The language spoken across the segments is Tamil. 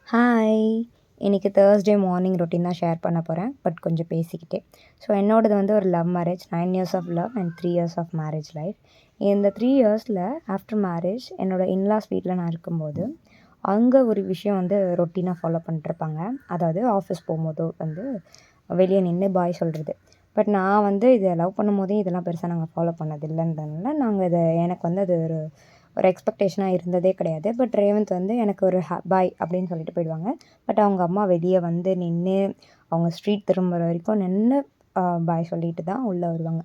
ஹாய்! இன்னைக்கு Thursday மார்னிங் ரொட்டீன் தான் ஷேர் பண்ண போறேன். பட் கொஞ்சம் பேசிக்கிட்டே. ஸோ என்னோடது வந்து ஒரு love marriage. 9 years of love and 3 years of marriage life. இந்த 3 இயர்ஸில் ஆஃப்டர் மேரேஜ் என்னோட இன்லாஸ் வீட்டில் நான் இருக்கும்போது, அங்கே ஒரு விஷயம் வந்து ரொட்டீனாக ஃபாலோ பண்ணிட்டுருப்பாங்க. அதாவது ஆஃபீஸ் போகும்போதோ வந்து வெளியே நின்று பாய் சொல்கிறது. பட் நான் வந்து இதை லவ் பண்ணும்போதே இதெல்லாம் பெருசாக நாங்கள் ஃபாலோ பண்ணதில்லன்றதுனால, நாங்கள் இதை எனக்கு வந்து அது ஒரு ஒரு எக்ஸ்பெக்டேஷனாக இருந்ததே கிடையாது. பட் ரேவந்த் வந்து எனக்கு ஒரு பாய் அப்படின்னு சொல்லிட்டு போயிடுவாங்க. பட் அவங்க அம்மா வெளியே வந்து நின்று அவங்க ஸ்ட்ரீட் திரும்புகிற வரைக்கும் நின்று பாய் சொல்லிட்டு தான் உள்ளே வருவாங்க.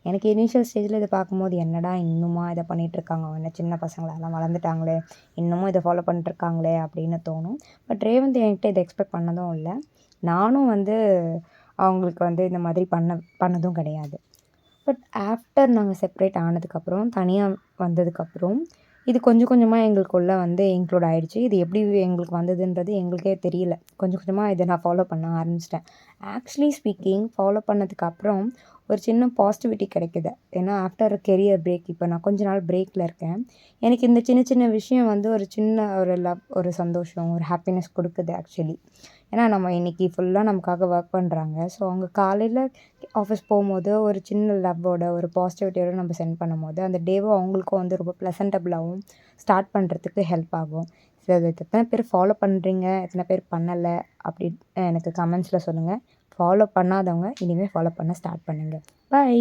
எனக்கு இனிஷியல் ஸ்டேஜில் இதை பார்க்கும்போது என்னடா இன்னுமா இதை பண்ணிகிட்ருக்காங்க, அவங்க சின்ன பசங்களெல்லாம் வளர்ந்துட்டாங்களே, இன்னமும் இதை ஃபாலோ பண்ணிட்டுருக்காங்களே அப்படின்னு தோணும். பட் ரேவந்த் என்கிட்ட இதை எக்ஸ்பெக்ட் பண்ணதும் இல்லை. நானும் வந்து அவங்களுக்கு வந்து இந்த மாதிரி பண்ணதும் கிடையாது. பட் ஆஃப்டர் நாங்கள் செப்பரேட் ஆனதுக்கப்புறம், தனியாக வந்ததுக்கப்புறம், இது கொஞ்சம் கொஞ்சமாக எங்களுக்குள்ள வந்து இன்க்ளூட் ஆயிடுச்சு. இது எப்படி எங்களுக்கு வந்ததுன்றது எங்களுக்கே தெரியல. கொஞ்சம் கொஞ்சமாக இதை நான் ஃபாலோ பண்ண ஆரம்பிச்சிட்டேன். ஆக்சுவலி ஸ்பீக்கிங் ஃபாலோ பண்ணதுக்கப்புறம் ஒரு சின்ன பாசிட்டிவிட்டி கிடைக்குது. ஏன்னா ஆஃப்டர் கெரியர் பிரேக் இப்போ நான் கொஞ்ச நாள் பிரேக்கில் இருக்கேன். எனக்கு இந்த சின்ன சின்ன விஷயம் வந்து ஒரு சின்ன ஒரு லவ், ஒரு சந்தோஷம், ஒரு ஹாப்பினஸ் கொடுக்குது ஆக்சுவலி. ஏன்னா நம்ம இன்றைக்கி ஃபுல்லாக நமக்காக ஒர்க் பண்ணுறாங்க. ஸோ அவங்க காலையில் ஆஃபீஸ் போகும்போது ஒரு சின்ன லவ்வோட, ஒரு பாசிட்டிவிட்டியோட நம்ம சென்ட் பண்ணும்போது, அந்த டேவும் அவங்களுக்கும் வந்து ரொம்ப ப்ளசன்டபுளாகவும் ஸ்டார்ட் பண்ணுறதுக்கு ஹெல்ப் ஆகும். ஸோ அது எத்தனை பேர் ஃபாலோ பண்ணுறீங்க, எத்தனை பேர் பண்ணலை அப்படின்னு எனக்கு கமெண்ட்ஸில் சொல்லுங்கள். ஃபாலோ பண்ணாதவங்க இனிமேல் ஃபாலோ பண்ண ஸ்டார்ட் பண்ணுங்கள். பை.